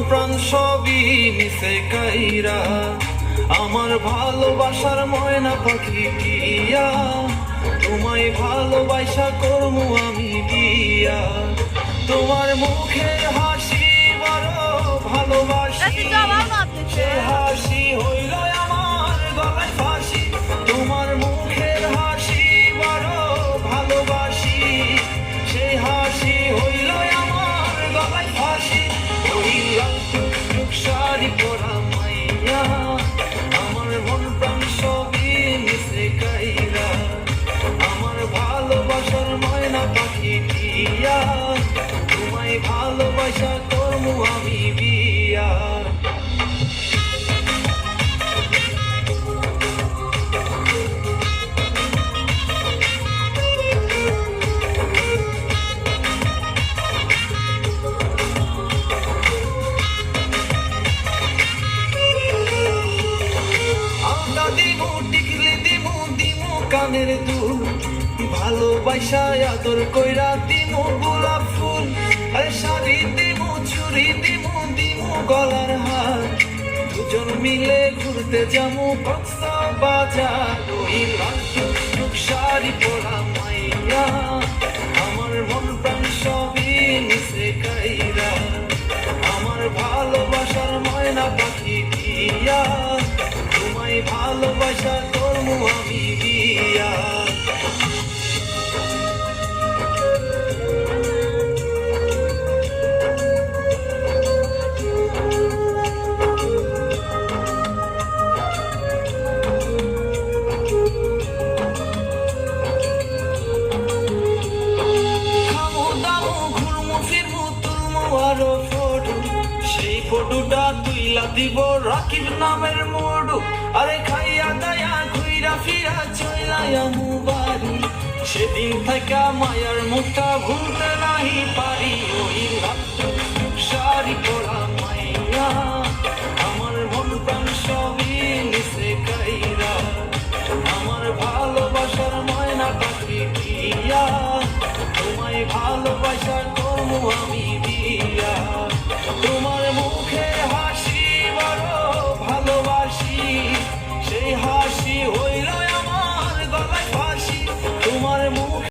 প্রাণ সবই নিছে কাইরা, আমার ভালোবাসার ময়না পাখি টিয়া, তোমায় ভালোবাসা করমু আমি বিয়া। তোমার মুখের হাসি বড় ভালোবাসি, সে হাসি হইল আমার গলায় ফাঁসি। তোমার মুখের হাসি বড় ভালোবাসি, সেই হাসি হইল আমার গলায় ফাঁসি। ওই লাল টুকটুক শাড়ি পরা মাইয়া, আমার মন প্রাণ সবই মিশে কাইরা, আমার ভালোবাসার ময়না পাখি টিয়া, তোমায় ভালোবাসা করমু আমি বিয়া। দিমু টিকলি দিমু দিমু কানের দুল, ভালোবাসা আদর কইরা দিমু গোলাপ ফুল। আরে শাড়ি দিমু চুড়ি দিমু দিমু গলার হার, দুজন মিলে ঘুরতে যামু কক্সবাজার। ওই লাল টুকটুক শাড়ি পরা মাইয়া, আমার মন প্রাণ সবই মিশে কাইরা, আমার ভালোবাসার ময়না পাখি টিয়া, তোমায় ভালোবাসা করমু আমি বিয়া। খামু দামু ঘুরমু ফিরমু তুলমু আরো ফটো, সেই ফটোটা তুইলা দিব রাকিব নামের মোড়ু। আরে খাইয়া দায়া ঘুইরা ফিরা চইলায়ামু বাড়ি, সেদিন থাকা মায়ার মুখটা ভুলতে নাহি পারি। ওই লাল টুকটুক শাড়ি পরা